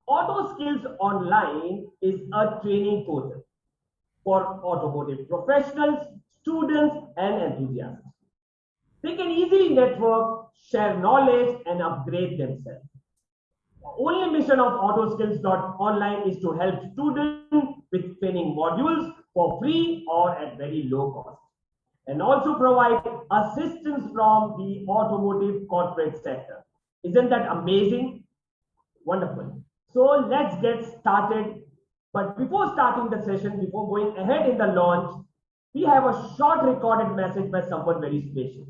Auto Skills Online is a training portal for automotive professionals, students, and enthusiasts. They can easily network, share knowledge, and upgrade themselves. The only mission of Autoskills.online is to help students with training modules for free or at very low cost, and also provide assistance from the automotive corporate sector. Isn't that amazing? Wonderful. So let's get started. But before starting the session, before going ahead in the launch, we have a short recorded message by someone very special.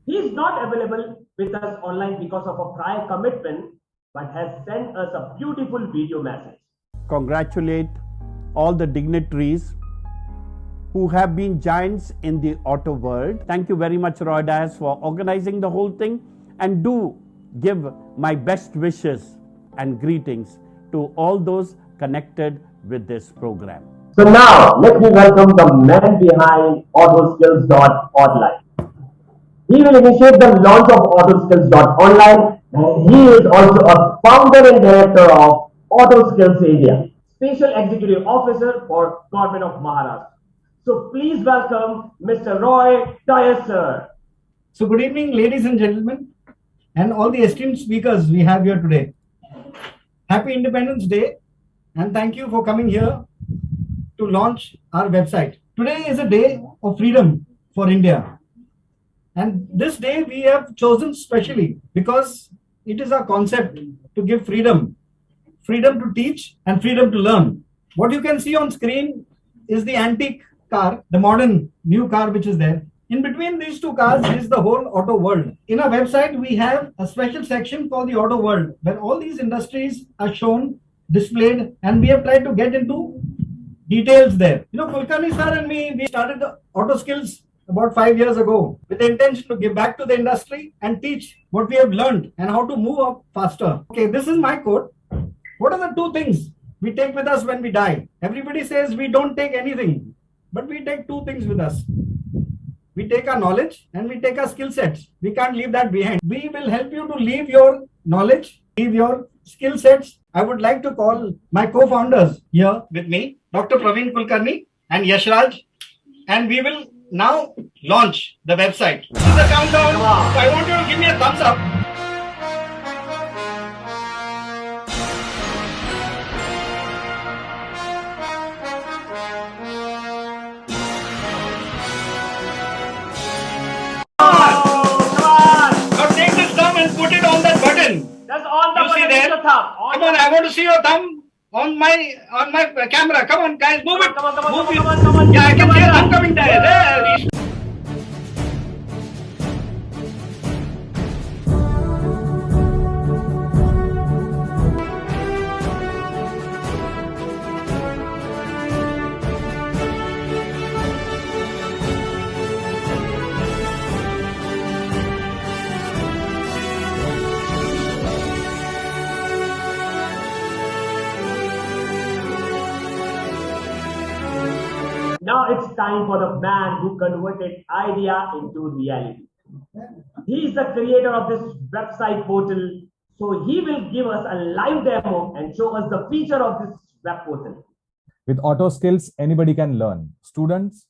He is not available with us online because of a prior commitment, but has sent us a beautiful video message. Congratulate all the dignitaries who have been giants in the auto world. Thank you very much, Roy Dias, for organizing the whole thing, and do give my best wishes and greetings to all those connected with this program. So now, let me welcome the man behind Autoskills.online. He will initiate the launch of Autoskills.online, and he is also a founder and director of Autoskills India, Special Executive Officer for Government of Maharashtra. So please welcome Mr. Roy Dias, sir. So good evening, ladies and gentlemen, and all the esteemed speakers we have here today. Happy Independence Day, and thank you for coming here to launch our website. Today is a day of freedom for India. And this day we have chosen specially because it is our concept to give freedom to teach and freedom to learn. What you can see on screen is the antique car, the modern new car which is there. In between these two cars is the whole auto world. In our website, we have a special section for the auto world where all these industries are shown, displayed, and we have tried to get into details there. You know, Kulkarni sir and me, we started the Auto Skills about 5 years ago with the intention to give back to the industry and teach what we have learned and how to move up faster. Okay, this is my quote. What are the two things we take with us when we die? Everybody says we don't take anything, but we take two things with us. We take our knowledge and we take our skill sets. We can't leave that behind. We will help you to leave your knowledge, leave your skill sets. I would like to call my co-founders here with me, Dr. Praveen Kulkarni and Yashraj, and we will now launch the website. This is the countdown. So I want you to give me a thumbs up. Now take this thumb and put it on that button. That's on the You see button, there? Mr. Thumb. Come on, I want to see your thumb on my camera. Come on, guys, move it. Come on. Yeah, I can see your thumb coming there. There. Now it's time for the man who converted idea into reality. He is the creator of this website portal, so he will give us a live demo and show us the feature of this web portal. With auto skills, anybody can learn. Students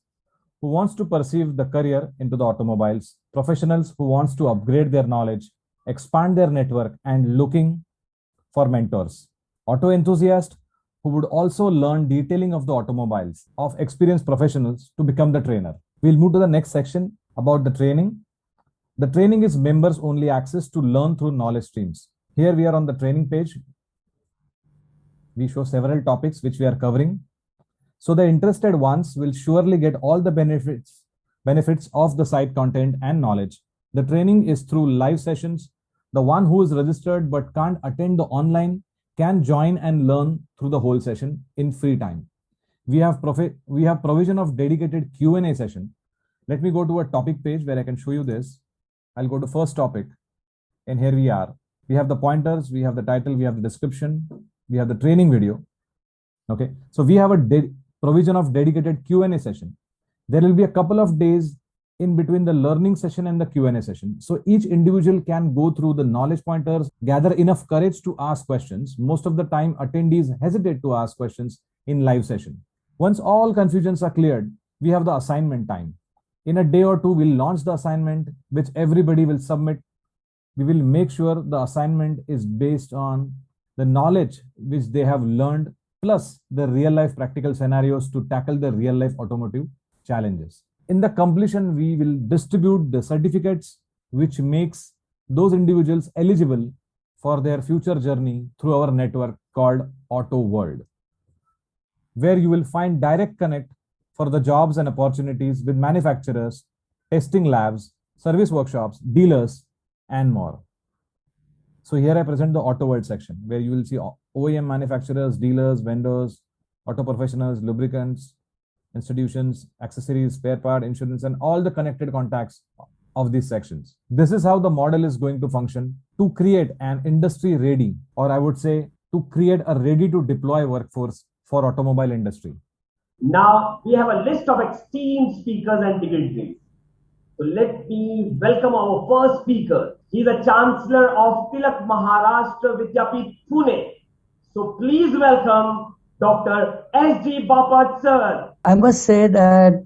who wants to pursue the career into the automobiles, professionals who wants to upgrade their knowledge, expand their network, and looking for mentors. Auto enthusiasts who would also learn detailing of the automobiles of experienced professionals to become the trainer. We'll move to the next section about the training. The training is members only access to learn through knowledge streams. Here we are on the training page. We show several topics which we are covering. So the interested ones will surely get all the benefits of the site content and knowledge. The training is through live sessions. The one who is registered but can't attend the online can join and learn through the whole session in free time. We have provision of dedicated Q&A session. Let me go to a topic page where I can show you this. I'll go to first topic, and here we are. We have the pointers, we have the title, we have the description, we have the training video. Okay, so we have a provision of dedicated Q&A session. There will be a couple of days in between the learning session and the Q&A session. So each individual can go through the knowledge pointers, gather enough courage to ask questions. Most of the time, attendees hesitate to ask questions in live session. Once all confusions are cleared, we have the assignment time. In a day or two, we'll launch the assignment, which everybody will submit. We will make sure the assignment is based on the knowledge which they have learned, plus the real life practical scenarios to tackle the real life automotive challenges. In the completion, we will distribute the certificates which makes those individuals eligible for their future journey through our network called Auto World, where you will find direct connect for the jobs and opportunities with manufacturers, testing labs, service workshops, dealers, and more. So here I present the Auto World section, where you will see OEM manufacturers, dealers, vendors, auto professionals, lubricants, institutions, accessories, spare part, insurance, and all the connected contacts of these sections. This is how the model is going to function to create an industry ready, or I would say to create a ready to deploy workforce for automobile industry. Now we have a list of esteemed speakers and dignitaries. So let me welcome our first speaker. He is a Chancellor of Tilak Maharashtra Vidyapith, Pune. So please welcome Dr. S.G. Bapat, sir. I must say that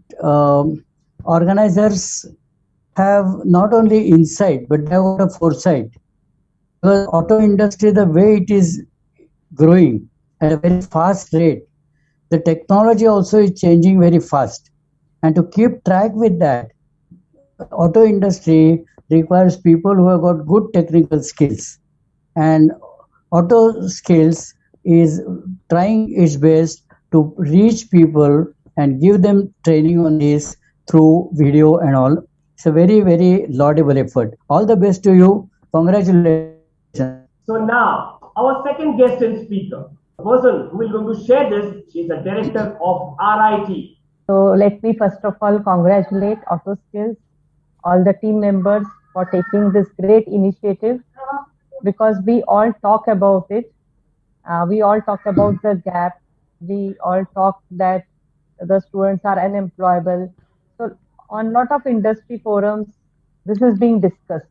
organizers have not only insight, but they have a foresight. Because auto industry, the way it is growing at a very fast rate, the technology also is changing very fast. And to keep track with that, auto industry requires people who have got good technical skills. And auto skills is trying its best to reach people and give them training on this through video and all. It's a very, very laudable effort. All the best to you. Congratulations. So now, our second guest and speaker, the person who is going to share this, she is the director of RIT. So let me first of all congratulate Auto Skills, all the team members for taking this great initiative, because we all talk about it. We all talk about the gap. We all talk that the students are unemployable. So on a lot of industry forums, this is being discussed.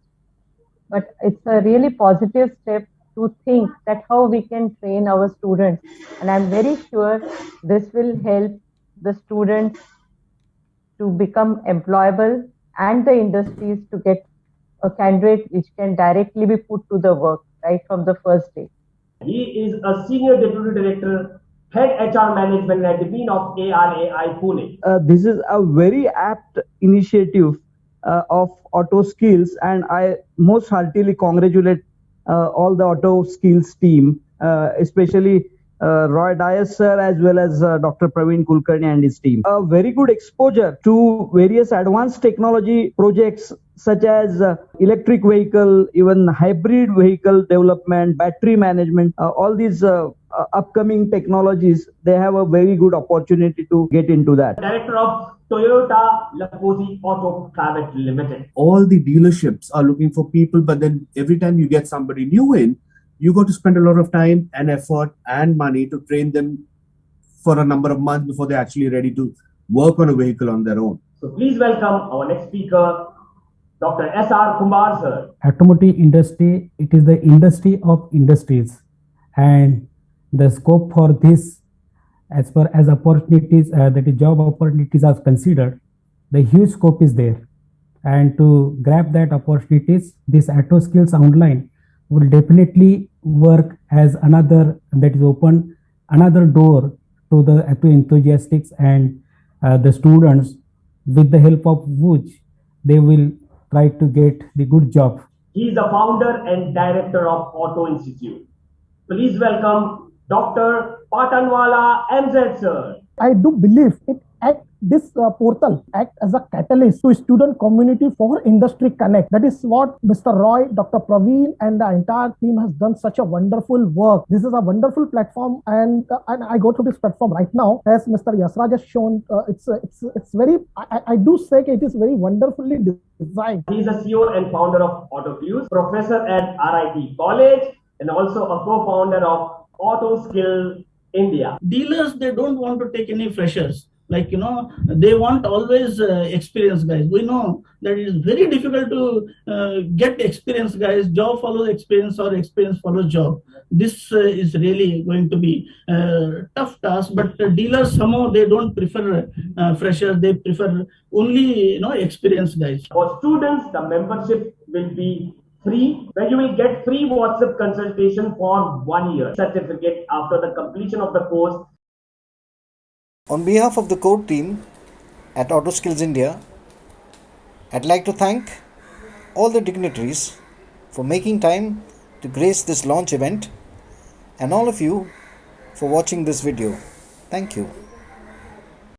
But it's a really positive step to think that how we can train our students. And I'm very sure this will help the students to become employable and the industries to get a candidate which can directly be put to the work right from the first day. He is a Senior Deputy Director, Head HR Management and Admin of ARAI Pune. This is a very apt initiative of Auto Skills, and I most heartily congratulate all the Auto Skills team, especially Roy Dias sir as well as Dr. Praveen Kulkarni and his team. A very good exposure to various advanced technology projects such as electric vehicle, even hybrid vehicle development, battery management, all these upcoming technologies, they have a very good opportunity to get into that. Director of Toyota Lakosi Auto Private Limited. All the dealerships are looking for people, but then every time you get somebody new in, you got to spend a lot of time and effort and money to train them for a number of months before they're actually ready to work on a vehicle on their own. So please welcome our next speaker, Dr. S.R. Kumar, sir. Automotive industry, it is the industry of industries, and the scope for this, as far as opportunities, that is job opportunities are considered, the huge scope is there. And to grab that opportunities, this Auto Skills Online will definitely work as another, that is open another door to the auto enthusiasts and the students, with the help of which they will try to get the good job. He is the founder and director of Auto Institute. Please welcome Dr. Patanwala MZ, sir. I do believe this portal act as a catalyst to student community for industry connect. That is what Mr. Roy, Dr. Praveen, and the entire team has done such a wonderful work. This is a wonderful platform, and I go to this platform right now. As Mr. Yasraj has shown, it's very. I do say it is very wonderfully designed. He is the CEO and founder of AutoFuse, professor at RIT College, and also a co-founder of Auto Skill India. Dealers, they don't want to take any freshers. Like, they want always experienced guys. We know that it is very difficult to get experienced guys. Job follows experience or experience follows job. This is really going to be a tough task, but dealers somehow they don't prefer freshers. They prefer only experienced guys. For students, the membership will be free, where you will get free WhatsApp consultation for 1 year, certificate after the completion of the course. On behalf of the core team at Auto Skills India, I'd like to thank all the dignitaries for making time to grace this launch event and all of you for watching this video. Thank you.